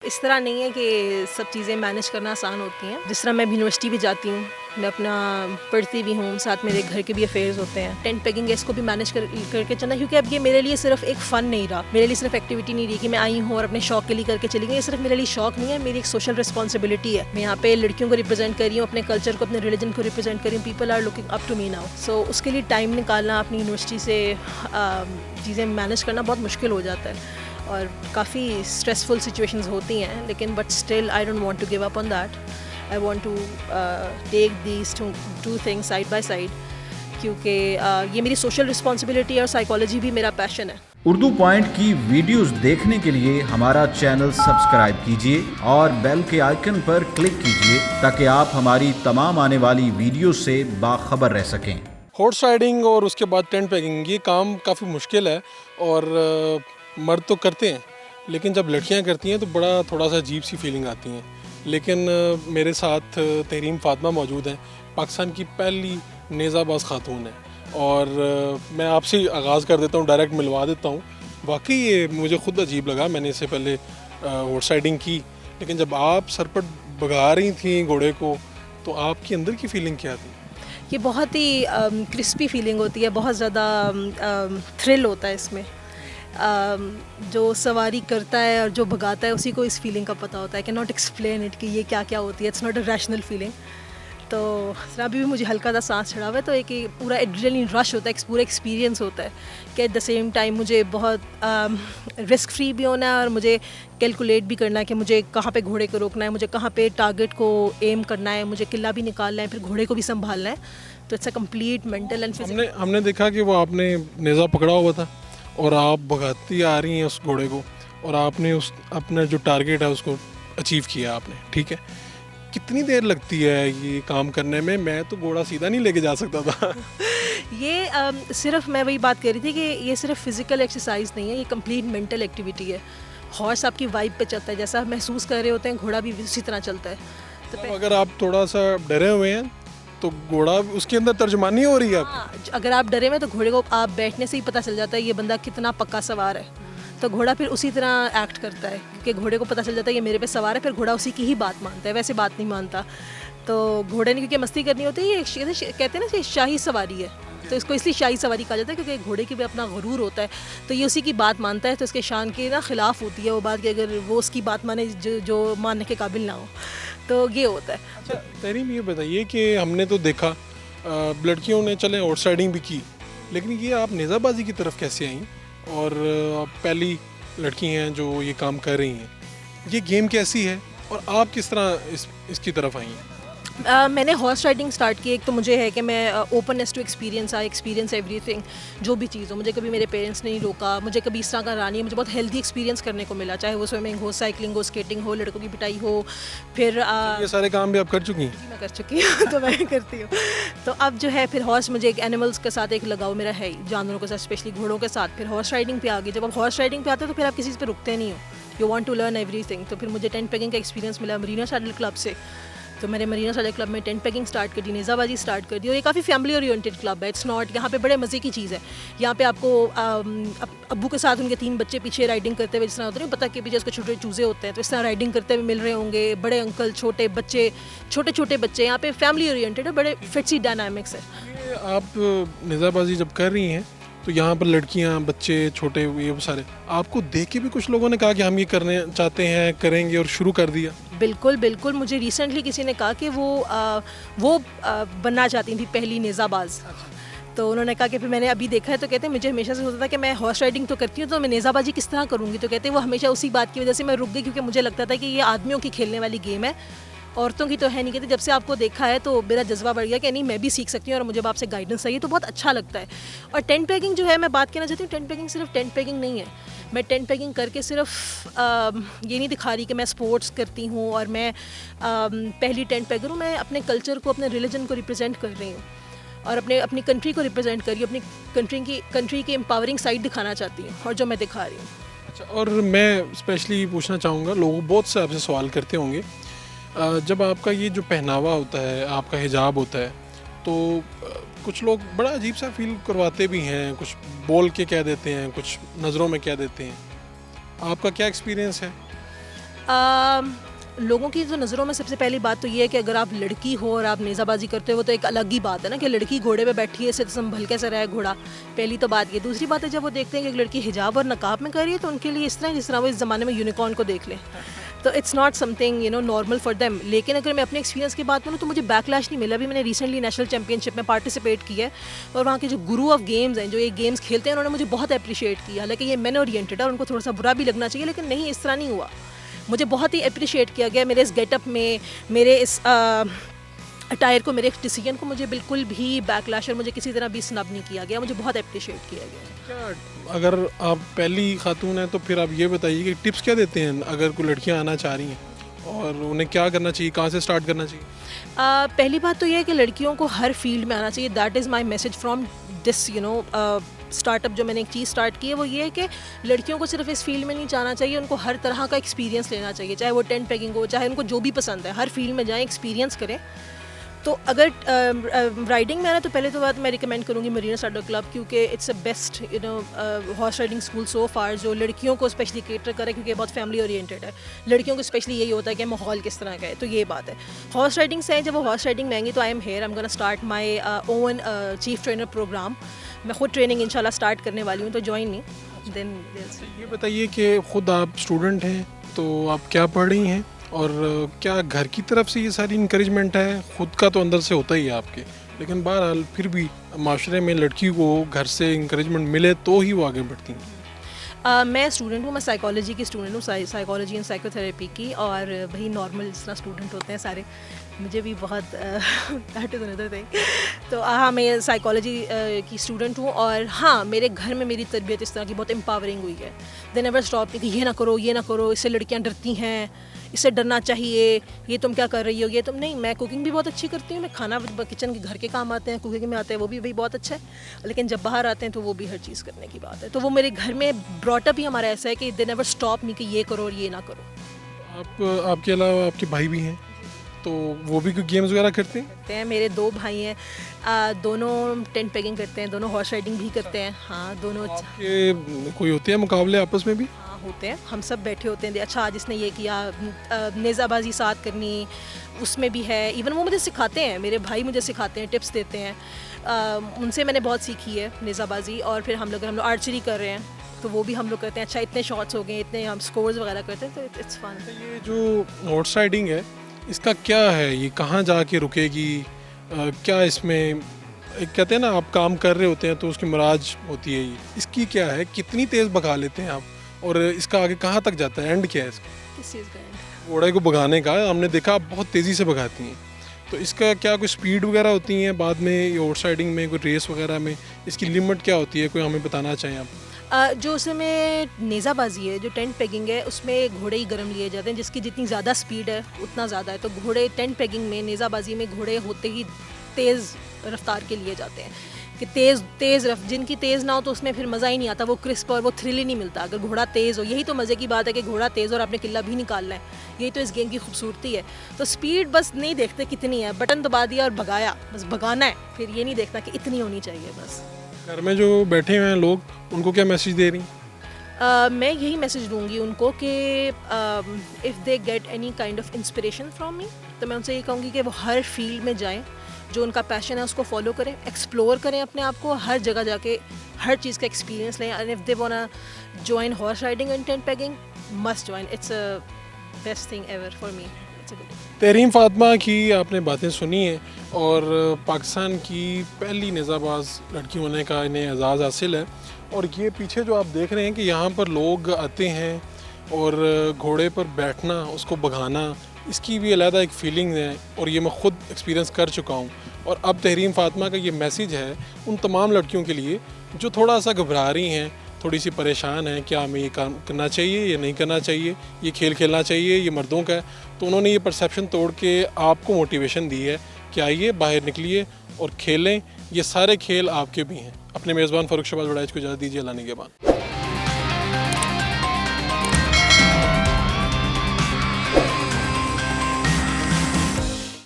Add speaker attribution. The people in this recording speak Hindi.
Speaker 1: इस तरह नहीं है कि सब चीज़ें मैनेज करना आसान होती हैं। जिस तरह मैं यूनिवर्सिटी भी जाती हूँ, मैं अपना पढ़ती भी हूँ, साथ मेरे घर के भी अफेयर्स होते हैं। टेंट पेगिंग है, इसको भी मैनेज करके चलना, क्योंकि अब ये मेरे लिए सिर्फ एक फ़न नहीं रहा, मेरे लिए सिर्फ एक्टिविटी नहीं रही कि मैं आई हूँ और अपने शौक के लिए करके चली गई। ये सिर्फ मेरे लिए शौक नहीं है, मेरी एक सोशल रिस्पॉन्सिबिलिटी है। मैं यहाँ पे लड़कियों को रिप्रेजेंट कर रही हूँ, अपने कल्चर को, अपने रिलीजन को रिप्रेजेंट कर रही हूँ। People are looking up to me now. So उसके लिए टाइम निकालना, अपनी यूनिवर्सिटी से चीज़ें मैनेज करना बहुत मुश्किल हो जाता है और काफ़ी स्ट्रेसफुल सिचुएशंस होती हैं, लेकिन but still I don't want to give up on that. I want to take these two things side by side, क्योंकि ये मेरी सोशल रिस्पॉन्सिबिलिटी है और साइकोलॉजी भी मेरा पैशन है।
Speaker 2: उर्दू पॉइंट की वीडियोस देखने के लिए हमारा चैनल सब्सक्राइब कीजिए और बेल के आइकन पर क्लिक कीजिए ताकि आप हमारी तमाम आने वाली वीडियो से बाखबर रह सकें।
Speaker 3: हॉर्स राइडिंग और उसके बाद टेंट पेगिंग, ये काम काफ़ी मुश्किल है और मर्द तो करते हैं, लेकिन जब लड़कियां करती हैं तो बड़ा थोड़ा सा अजीब सी फीलिंग आती हैं। लेकिन मेरे साथ तहरीम फातिमा मौजूद हैं, पाकिस्तान की पहली नेज़ाबाज खातून है, और मैं आपसे आगाज़ कर देता हूँ, डायरेक्ट मिलवा देता हूँ। वाकई ये मुझे ख़ुद अजीब लगा, मैंने इससे पहले हॉर्स राइडिंग की, लेकिन जब आप सर पर भगा रही थी घोड़े को तो आपकी अंदर की फ़ीलिंग क्या थी?
Speaker 1: ये बहुत ही क्रिस्पी फीलिंग होती है, बहुत ज़्यादा थ्रिल होता है इसमें। जो सवारी करता है और जो भगाता है उसी को इस फीलिंग का पता होता है। कैन नॉट एक्सप्लेन इट कि ये क्या क्या होती है। It's not a rational feeling. तो अभी भी मुझे हल्का सा सांस चढ़ा हुआ है, तो एक पूरा एड्रेनलिन रश होता है, एक पूरा एक्सपीरियंस होता है कि एट द सेम टाइम मुझे बहुत रिस्क फ्री भी होना है और मुझे कैलकुलेट भी करना है कि मुझे कहाँ पे घोड़े को रोकना है, मुझे कहाँ पे टारगेट को एम करना है, मुझे किला भी निकालना है, फिर घोड़े को भी संभालना है। तो it's a complete mental and physical.
Speaker 3: हमने देखा कि वो आपने नेज़ा पकड़ा हुआ था और आप भगाती आ रही हैं उस घोड़े को, और आपने उस अपना जो टारगेट है उसको अचीव किया आपने, ठीक है। कितनी देर लगती है ये काम करने में? मैं तो घोड़ा सीधा नहीं लेके जा सकता था।
Speaker 1: ये सिर्फ मैं वही बात कर रही थी कि ये सिर्फ फिजिकल एक्सरसाइज नहीं है, ये कंप्लीट मेंटल एक्टिविटी है। हॉर्स आपकी वाइब पे चलता है, जैसा आप महसूस कर रहे होते हैं घोड़ा भी उसी तरह चलता है।
Speaker 3: तो अगर आप थोड़ा सा डरे हुए हैं तो घोड़ा उसके अंदर तर्जुमानी हो रही है आपकी?
Speaker 1: हाँ, अगर आप डरे हुए तो घोड़े को आप बैठने से ही पता चल जाता है ये बंदा कितना पक्का सवार है। तो घोड़ा फिर उसी तरह एक्ट करता है, क्योंकि घोड़े को पता चल जाता है कि मेरे पे सवार है, फिर घोड़ा उसी की ही बात मानता है, वैसे बात नहीं मानता। तो घोड़े ने क्योंकि मस्ती करनी होती है, ये कहते हैं ना कि शाही सवारी है, तो इसको इसलिए शाही सवारी कहा जाता है क्योंकि घोड़े के भी अपना गुरूर होता है, तो ये उसी की बात मानता है। तो इसके शान के ना खिलाफ होती है वो बात कि अगर वो उसकी बात माने जो मानने के काबिल ना हो, तो ये होता है।
Speaker 3: अच्छा तहरीम, ये बताइए कि हमने तो देखा लड़कियों ने चले हॉर्स राइडिंग भी की, लेकिन ये आप नेज़ाबाजी की तरफ कैसे आई और आप पहली लड़की हैं जो ये काम कर रही हैं? ये गेम कैसी है और आप किस तरह इसकी तरफ आई हैं?
Speaker 1: मैंने हॉर्स राइडिंग स्टार्ट की, एक तो मुझे है कि मैं openness to experience, I experience everything, जो भी चीज़ हो। मुझे कभी मेरे पेरेंट्स ने नहीं रोका, मुझे कभी इस तरह का रहा नहीं, मुझे बहुत हेल्दी एक्सपीरियंस करने को मिला, चाहे वो स्विमिंग हो, साइकिलिंग हो, स्केटिंग हो, लड़कों की पिटाई हो। फिर
Speaker 3: ये सारे काम भी आप कर चुकी हैं?
Speaker 1: मैं कर चुकी हूँ तो मैं करती हूँ। तो अब जो है फिर हॉर्स, मुझे एक एनिमल्स के साथ एक लगाव मेरा है ही, जानवरों के साथ, स्पेशली घोड़ों के साथ। फिर हॉर्स राइडिंग पे आ गई। जब आप हॉर्स राइडिंग पे आते हो तो फिर आप किसी चीज़ पे रुकते नहीं हो, you want to learn everything. तो फिर मुझे टेंट पेगिंग का एक्सपीरियंस मिला मरीना सैडल क्लब से, तो मैंने मरीना सैडल क्लब में टेंट पेगिंग स्टार्ट कर दी, नेज़ाबाजी स्टार्ट कर दी। और ये काफ़ी फैमिली ओरिएंटेड क्लब है, इट्स नॉट, यहाँ पे बड़े मज़े की चीज़ है। यहाँ पे आपको अब्बू के साथ उनके 3 बच्चे पीछे राइडिंग करते हुए, जिस तरह होता है पता के पीछे उसके छोटे चूज़े होते हैं, तो इस तरह राइडिंग करते हुए मिल रहे होंगे। बड़े अंकल, छोटे बच्चे, छोटे छोटे बच्चे, यहाँ पे फैमिली ओरिएंटेड है, बड़े फिटसी डायनामिक्स है।
Speaker 3: आप नेज़ाबाजी जब कर रही हैं तो यहाँ पर लड़कियाँ, बच्चे छोटे, ये सारे आपको देख के भी कुछ लोगों ने कहा कि हम ये करने चाहते हैं, करेंगे, और शुरू कर दिया?
Speaker 1: बिल्कुल बिल्कुल। मुझे रिसेंटली किसी ने कहा कि वो बनना चाहती थी पहली नेज़ाबाज। तो उन्होंने कहा कि फिर मैंने अभी देखा है, तो कहते हैं मुझे हमेशा से होता था कि मैं हॉर्स राइडिंग तो करती हूँ तो मैं नेज़ाबाजी किस तरह करूँगी। तो कहते हैं वो हमेशा उसी बात की वजह से मैं रुक गई, क्योंकि मुझे लगता था कि ये आदमियों की खेलने वाली गेम है, औरतों की तो है नहीं। कहते जब से आपको देखा है तो मेरा जज्बा बढ़ गया कि नहीं, मैं भी सीख सकती हूँ और मुझे आपसे गाइडेंस चाहिए, तो बहुत अच्छा लगता है। और टेंट पेगिंग जो है, मैं बात कहना चाहती हूँ, टेंट पेगिंग सिर्फ टेंट पेगिंग नहीं है। मैं टेंट पेगिंग करके सिर्फ ये नहीं दिखा रही कि मैं स्पोर्ट्स करती हूँ और मैं पहली टेंट पेगर हूँ। मैं अपने कल्चर को, अपने रिलीजन को रिप्रेजेंट कर रही हूँ और अपनी कंट्री को रिप्रेजेंट कर रही हूँ, अपनी कंट्री की एम्पावरिंग साइड दिखाना चाहती हूँ, और जो मैं दिखा रही हूँ।
Speaker 3: अच्छा, और मैं स्पेशली पूछना चाहूँगा, लोग बहुत से आपसे सवाल करते होंगे, जब आपका ये जो पहनावा होता है, आपका हिजाब होता है, तो कुछ लोग बड़ा अजीब सा फील करवाते भी हैं, कुछ बोल के कह देते हैं, कुछ नज़रों में कह देते हैं। आपका क्या एक्सपीरियंस है?
Speaker 1: लोगों की जो नज़रों में सबसे पहली बात तो ये है कि अगर आप लड़की हो और आप नेज़ाबाजी करते हो वो तो एक अलग ही बात है ना, कि लड़की घोड़े पे बैठी है, इससे तो संभल कैसे रहा है घोड़ा। पहली तो बात ये। दूसरी बात है जब वो देखते हैं कि एक लड़की हिजाब और नकाब में कर रही है तो उनके लिए इस तरह जिस तरह वो इस ज़माने में यूनिकॉर्न को देख लें, तो it's not something normal for them. लेकिन अगर मैं अपने एक्सपीरियंस की बात करूँ तो मुझे बैकलैश नहीं मिला। अभी मैंने रिसेंटली नेशनल चैम्पियनशिप में पार्टिसिपेट किया है और वहाँ के जो गुरु ऑफ गेम्स हैं, जो ये गेम्स खेलते हैं, उन्होंने मुझे बहुत अप्रिशिएट किया। हालांकि ये मैन ओरिएंटेड है और उनको थोड़ा सा बुरा भी लगना चाहिए, लेकिन नहीं, इस तरह नहीं हुआ। मुझे बहुत ही अप्रिशिएट किया गया मेरे इस गेटअप में, मेरे इस अटायर को, मेरे इस डिसीजन को मुझे बिल्कुल भी बैकलैश और मुझे किसी तरह भी स्नब नहीं किया गया। मुझे बहुत अप्रिशिएट किया गया।
Speaker 3: क्या अगर आप पहली खातून हैं तो फिर आप ये बताइए कि टिप्स क्या देते हैं अगर कोई लड़कियां आना चाह रही हैं और उन्हें क्या करना चाहिए, कहाँ से स्टार्ट करना चाहिए?
Speaker 1: पहली बात तो ये है कि लड़कियों को हर फील्ड में आना चाहिए। That is my message from this startup. जो मैंने एक चीज़ स्टार्ट की है वो ये है कि लड़कियों को सिर्फ इस फील्ड में नहीं जाना चाहिए, उनको हर तरह का एक्सपीरियंस लेना चाहिए, चाहे वो टेंट पेगिंग हो, चाहे उनको जो भी पसंद है, हर फील्ड में जाएं, एक्सपीरियंस करें। तो अगर राइडिंग में आना तो पहले तो बात मैं रिकमेंड करूँगी मरीना सैडल क्लब, क्योंकि it's a best horse riding school so far जो लड़कियों को स्पेशली केटर करे, क्योंकि बहुत फैमिली ओरिएंटेड है। लड़कियों को स्पेशली यही होता है कि माहौल किस तरह का है, तो ये बात है। हॉर्स राइडिंग से जब वो हॉर्स राइडिंग में आएंगी तो I am here, I am gonna start my own chief trainer program. मैं खुद ट्रेनिंग इंशाल्लाह स्टार्ट करने वाली हूँ, तो ज्वाइन मी देन।
Speaker 3: ये बताइए कि खुद आप स्टूडेंट हैं तो आप क्या पढ़ रही हैं और क्या घर की तरफ से ये सारी इंकरेजमेंट है? खुद का तो अंदर से होता ही है आपके, लेकिन बहरहाल फिर भी माशरे में लड़की को घर से इंकरेजमेंट मिले तो ही वो आगे बढ़ती हैं।
Speaker 1: मैं स्टूडेंट हूँ, मैं साइकोलॉजी की स्टूडेंट हूँ, साइकोलॉजी एंड साइकोथेरेपी की, और वही नॉर्मल जिस तरह स्टूडेंट होते हैं सारे, मुझे भी बहुत दैट इज़ अनदर थिंग। तो हाँ, मैं साइकोलॉजी की स्टूडेंट हूँ, और हाँ, मेरे घर में मेरी तरबियत इस तरह की बहुत एम्पावरिंग हुई है। दे नेवर स्टॉप कि ये ना करो, ये ना करो, इससे लड़कियाँ डरती हैं, इससे डरना चाहिए, ये तुम क्या कर रही हो, ये तुम नहीं। मैं कुकिंग भी बहुत अच्छी करती हूँ, मैं खाना किचन के घर के काम आते हैं, कुकिंग में आते हैं, वो भी भाई बहुत अच्छा है, लेकिन जब बाहर आते हैं तो वो भी हर चीज़ करने की बात है। तो वो मेरे घर में ब्रॉटअप ही हमारा ऐसा है कि दे नेवर स्टॉप मी कि ये करो और ये ना करो।
Speaker 3: आपके अलावा आपके भाई भी हैं, तो वो भी कोई गेम्स वगैरह करते हैं?
Speaker 1: मेरे 2 भाई हैं, दोनों टेंट पेगिंग करते हैं, दोनों हॉर्स राइडिंग भी करते हैं। हाँ, दोनों।
Speaker 3: आपके कोई होते हैं मुकाबले आपस में भी?
Speaker 1: हाँ, होते हैं, हम सब बैठे होते हैं। अच्छा, आज इसने ये किया, नेज़ाबाजी साथ करनी, उसमें भी है। इवन वो मुझे सिखाते हैं, मेरे भाई मुझे सिखाते हैं, टिप्स देते हैं। उनसे मैंने बहुत सीखी है नेज़ाबाजी। और फिर हम लोग आर्चरी कर रहे हैं, तो वो भी हम लोग करते हैं। अच्छा, इतने शॉट्स हो गए, इतने हम स्कोर्स वगैरह करते हैं, तो इट्स फन।
Speaker 3: ये जो हॉर्स राइडिंग है, इसका क्या है, ये कहाँ जाके रुकेगी? क्या इसमें एक कहते हैं ना, आप काम कर रहे होते हैं तो उसकी मराज होती है, इसकी क्या है, कितनी तेज़ भगा लेते हैं आप, और इसका आगे कहाँ तक जाता है, एंड क्या है इसका?
Speaker 1: किस चीज़ का एंड?
Speaker 3: घोड़े को भगाने का। हमने देखा आप बहुत तेज़ी से भगाती हैं, तो इसका क्या कोई स्पीड वगैरह होती है बाद में हॉर्स राइडिंग में, कोई रेस वगैरह में इसकी लिमिट क्या होती है, कोई हमें बताना चाहें आप?
Speaker 1: जो उसमें नेज़ाबाजी है, जो टेंट पेगिंग है, उसमें घोड़े ही गर्म लिए जाते हैं, जिसकी जितनी ज़्यादा स्पीड है उतना ज़्यादा है। तो घोड़े टेंट पेगिंग में, नेज़ाबाजी में घोड़े होते ही तेज़ रफ्तार के लिए जाते हैं, कि जिनकी तेज़ ना हो तो उसमें फिर मज़ा ही नहीं आता, वो क्रिस्प और वो थ्रिल ही नहीं मिलता अगर घोड़ा तेज़ हो। यही तो मज़े की बात है कि घोड़ा तेज़ और आपने किला भी निकालना है, यही तो इस गेम की खूबसूरती है। तो स्पीड बस नहीं देखते कितनी है, बटन दबा दिया और भगाया, बस भगाना है, फिर ये नहीं देखता कि इतनी होनी चाहिए बस।
Speaker 3: घर में जो बैठे हुए हैं लोग, उनको क्या मैसेज दे रही?
Speaker 1: मैं यही मैसेज दूंगी उनको कि if they get any kind of inspiration from me, तो मैं उनसे ये कहूँगी कि वो हर फील्ड में जाएं, जो उनका पैशन है उसको फॉलो करें, एक्सप्लोर करें अपने आप को, हर जगह जाके हर चीज़ का एक्सपीरियंस लें। And if they वांना join horse riding and tent pegging, must join, it's a best thing ever for me.
Speaker 3: Tahreem Fatima की आपने बातें सुनी हैं, और पाकिस्तान की पहली नेज़ाबाज लड़की होने का इन्हें एजाज़ हासिल है। और ये पीछे जो आप देख रहे हैं कि यहाँ पर लोग आते हैं और घोड़े पर बैठना, उसको भगाना, इसकी भी अलग एक फ़ीलिंग है, और ये मैं ख़ुद एक्सपीरियंस कर चुका हूँ। और अब तहरीम फातिमा का ये मैसेज है उन तमाम लड़कियों के लिए जो थोड़ा सा घबरा रही हैं, थोड़ी सी परेशान हैं, क्या हमें ये काम करना चाहिए या नहीं करना चाहिए, ये खेल खेलना चाहिए, ये मर्दों का है। तो उन्होंने ये परसेप्शन तोड़ के आपको मोटिवेशन दी है कि आइए बाहर निकलिए और खेलें, ये सारे खेल आपके भी हैं। अपने मेज़बान फ़ारूक शहबाज वड़ाइच को इजाज़त दीजिए, अल्लाह निगहबान।